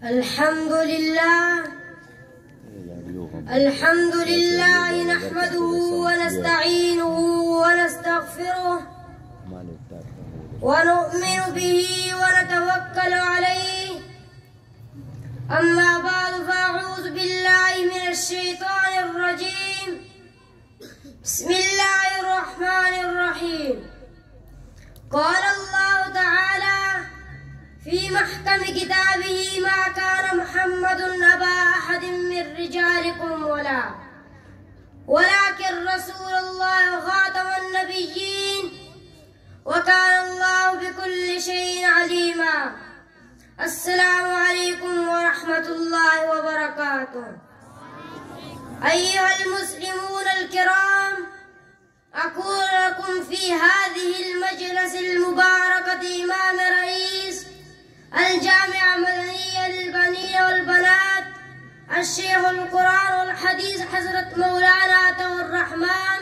الحمد لله نحمده ونستعينه ونستغفره ونؤمن به ونتوكل عليه. أما بعد فأعوذ بالله من الشيطان الرجيم. بسم الله الرحمن الرحيم. قال الله تعالى في محكم كتابه: ما كان محمد أبا أحد من رجالكم ولكن رسول الله خاتم النبيين وكان الله بكل شيء عليما. السلام عليكم ورحمة الله وبركاته. أيها المسلمون الكرام، أقول لكم في هذه المجلس المباركة إمام رئيس الجامعة المدنية للبنين والبنات الشيخ القرآن والحديث حضرة مولانا عطاء الرحمن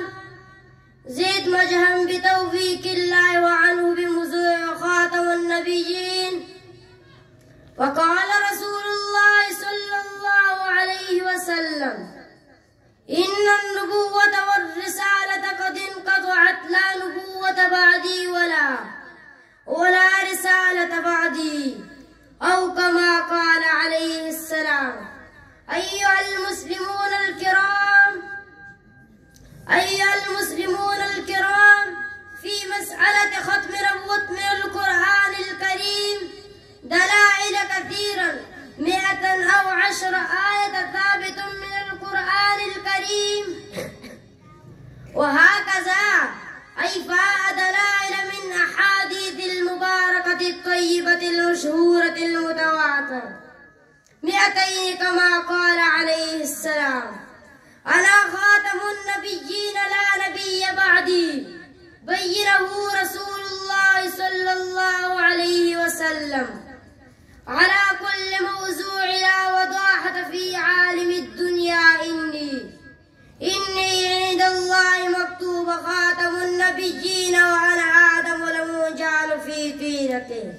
زيد مجهم بتوفيق الله وعنه بمزوع خاتم النبيين. وقال رسول الله صلى الله عليه وسلم: إن النبوة والرسالة قد انقطعت، لا نبوة بعدي ولا رسالة بعدي، أو كما قال عليه السلام. أيها المسلمون الكرام، في مسألة ختم القرآن الكريم دلائل كثيرا 100 أو 10 آية ثابت من القرآن الكريم، وهكذا أيفاء دلائل من أحاديث المباركة الطيبة المشهورة المتواترة 200 كما قال عليه السلام: أنا خاتم النبيين لا نبي بعدي، بينه رسول الله صلى الله عليه وسلم. على كل موضوع لا وضاحة في عالم الدنيا إني عند الله مكتوب خاتم النبيين وأنا آدم لم يجعل في طينته.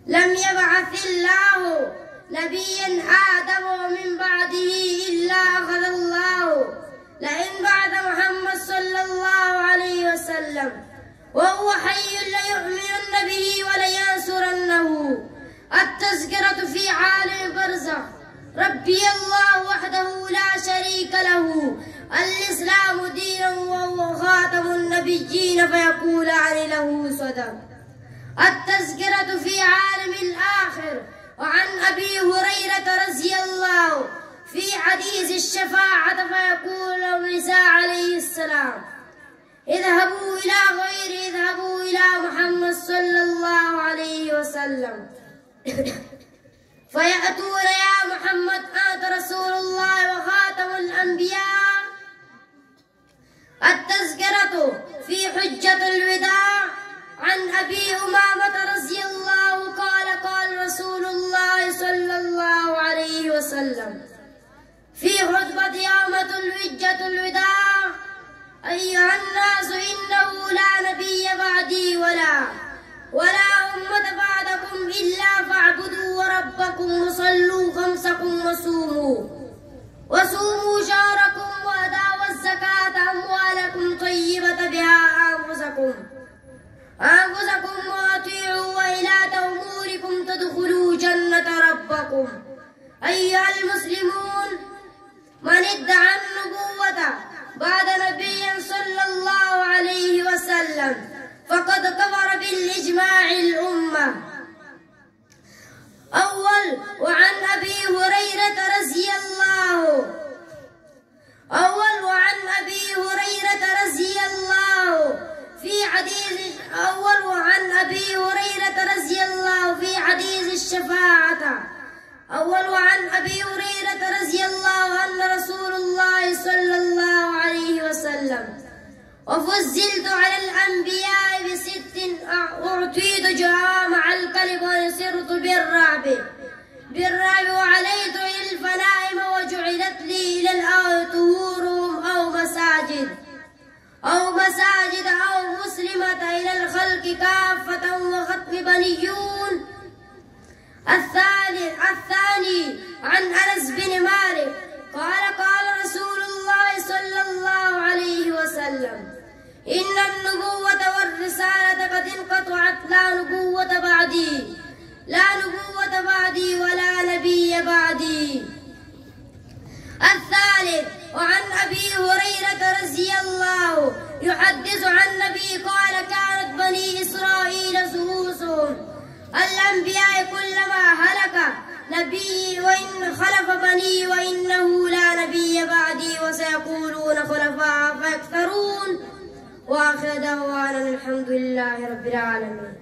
لم يبعث الله نبيا آدم ومن بعده إلا أخذ الله لئن بعد محمد صلى الله عليه وسلم وهو حي ليؤمنن به ولينصرنه. التذكرة في عالم البرزخ: ربي الله وحده لا شريك له، الإسلام دينا وهو خاتم النبيين، فيقولان له صدق. التذكرة في عالم الآخر: وعن أبي هريرة رضي الله في حديث الشفاعة فيقول له عيسى عليه السلام: اذهبوا إلى محمد صلى الله عليه وسلم فيأتون: يا محمد أنت رسول الله وخاتم الأنبياء. التذكرة في حجة الوداع: عن أبي أمامة رضي الله قال رسول الله صلى الله عليه وسلم في خطبة يوم حجة الوداع: أيها الناس، إنه لا نبي بعدي ولا أمة بعدكم إلا فاعبدوا ربكم وصلوا خمسكم وصوموا شهركم وأداوا الزكاة أموالكم طيبة بها أنفسكم وأطيعوا ولاة أموركم تدخلوا جنة ربكم. أيها المسلمون، من ادعى النبوة بعد نبي صلى الله عليه وسلم فقد كفر بالإجماع الأمة. وعن أبي هريرة رضي الله في حديث الشفاعة. وعن أبي هريرة رضي الله أن رسول الله صلى الله عليه وسلم: وفضلت على الأنبياء ب6 أعطيت جوامع الكلم وسرت بالرعب وعليت إلى الفنائم وجعلت لي إلى الأرض طهورهم أو مساجد أو مسلمة إلى الخلق كافة وختم بنيون. الثاني عن أنس بن مالك قال قال رسول الله صلى الله عليه وسلم: إن النبوة والرسالة قد انقطعت، لا نبوة بعدي ولا نبي بعدي. الثالث وعن أبي هريرة رضي الله يحدث عن النبي قال: كانت بني إسرائيل سوسهم الأنبياء كلما هلك نبي وإن خلف بني وإنه لا نبي بعدي وسيقولون خلفاء فيكثرون. وآخر دعوانا الحمد لله رب العالمين.